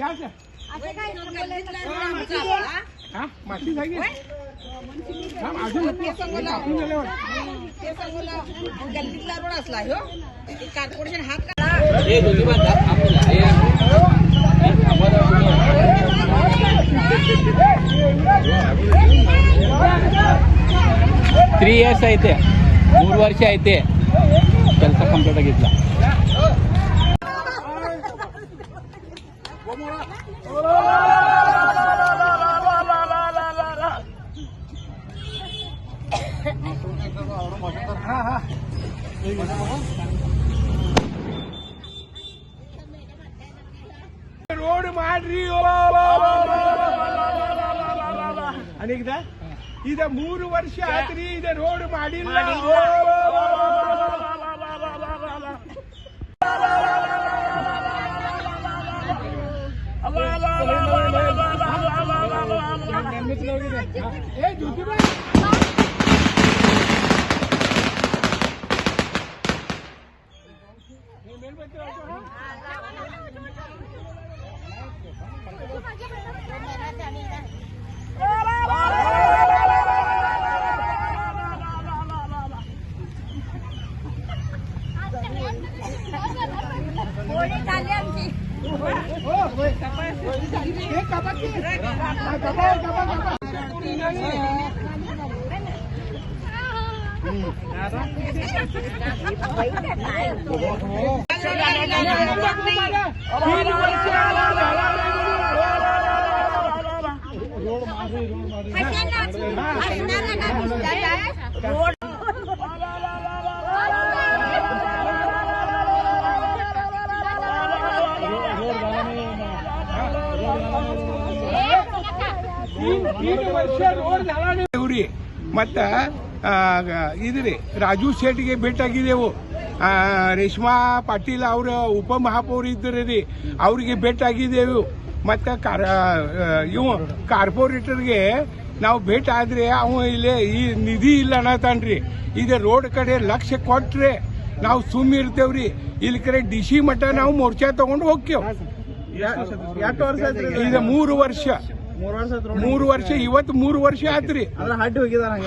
याच हा माती जागी अजून गल्लीतला रोड असला ह्यो कॉर्पोरेशन हात थ्री इयर्स आहे ते 3 वर्ष आहे ते ಕೆಲಸ ಕಂಪ್ಲೀಟ್ ಆಗಿಲ್ಲ ರೋಡ್ ಮಾಡ್ರಿ ಅನೇಕದ ಇದ 3 ವರ್ಷ ಆತ್ರಿ ಇದ ರೋಡ್ ಮಾಡಿಲ್ಲ ಏ ದುಡ್ಡು ರೋಡ್ ಇವ್ರಿ ಮತ್ತ ಇದ್ರಿ ರಾಜು ಶೆಟ್ಟಿಗೆ ಭೇಟಿಯಾಗಿದ್ದೆವು ರೇಷ್ಮಾ ಪಾಟೀಲ್ ಅವ್ರ ಉಪಮಹಾಪೌರ ಇದ್ರಿ ರೀ ಅವ್ರಿಗೆ ಭೇಟಿಯಾಗಿದ್ದೆವು ಮತ್ತ ಇವು ಕಾರ್ಪೊರೇಟರ್ಗೆ ನಾವು ಭೇಟಿ ಆದ್ರೆ ಅವ ಇಲ್ಲೇ ಈ ನಿಧಿ ಇಲ್ಲ ಅನ್ನತಾನ್ರಿ ಇದು ರೋಡ್ ಕಡೆ ಲಕ್ಷ ಕೊಟ್ರೆ ನಾವು ಸುಮ್ಮ ಇರ್ತೇವ್ರಿ ಇಲ್ಲಿ ಕಡೆ ಡಿಸಿ ಮಠ ನಾವು ಮೋರ್ಚಾ ತಗೊಂಡು ಹೋಗ್ತೇವ್ ಇದು 3 ವರ್ಷ 3 ವರ್ಷ ಇವತ್ತು 3 ವರ್ಷ ಆತ್ರಿ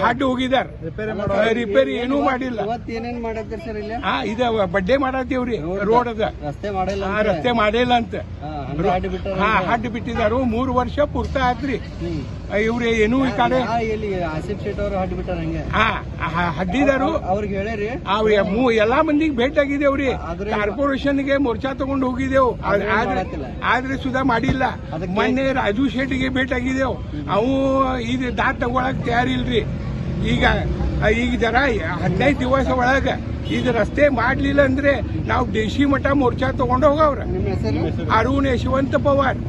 ಹಡ್ಡು ಹೋಗಿದಾರ ರಿಪೇರಿ ಏನೂ ಮಾಡಿಲ್ಲ ಇದ ಬಡ್ಡೆ ಮಾಡತ್ತೀವ್ರಿ ರೋಡ್ ಅದ ರಸ್ತೆ ಮಾಡಿಲ್ಲ ಅಂತ ಹಡ್ಡು ಬಿಟ್ಟಿದಾರು 3 ವರ್ಷ ಪೂರ್ತ ಆತ್ರಿ ಇವ್ರಿ ಏನೂ ಈ ಕಡೆ ಹಡ್ಡಿದಾರು ಅವ್ರಿಗೆ ಹೇಳಿರಿ ಎಲ್ಲಾ ಮಂದಿಗೆ ಭೇಟಿ ಆಗಿದೇವ್ರಿ ಕಾರ್ಪೊರೇಷನ್ಗೆ ಮೋರ್ಚಾ ತಗೊಂಡು ಹೋಗಿದ್ದೇವು ಆದ್ರೆ ಸುಧಾ ಮಾಡಿಲ್ಲ ಮೊನ್ನೆ ರಾಜು ಶೆಟ್ಟಿಗೆ ಭೇಟಿ ಆಗಿದ್ದೇವು ಅವು ಇದು ದಾಟ್ ತಗೊಳಕ್ ತಯಾರಿಲ್ರಿ ಈಗ ಜರ 15 ದಿವಸ ಒಳಗ ಇದು ರಸ್ತೆ ಮಾಡ್ಲಿಲ್ಲ ಅಂದ್ರೆ ನಾವು ದೇಶಿ ಮಠ ಮೋರ್ಚಾ ತಗೊಂಡು ಹೋಗವ್ರ ಅರುಣ್ ಯಶವಂತ ಪವಾರ್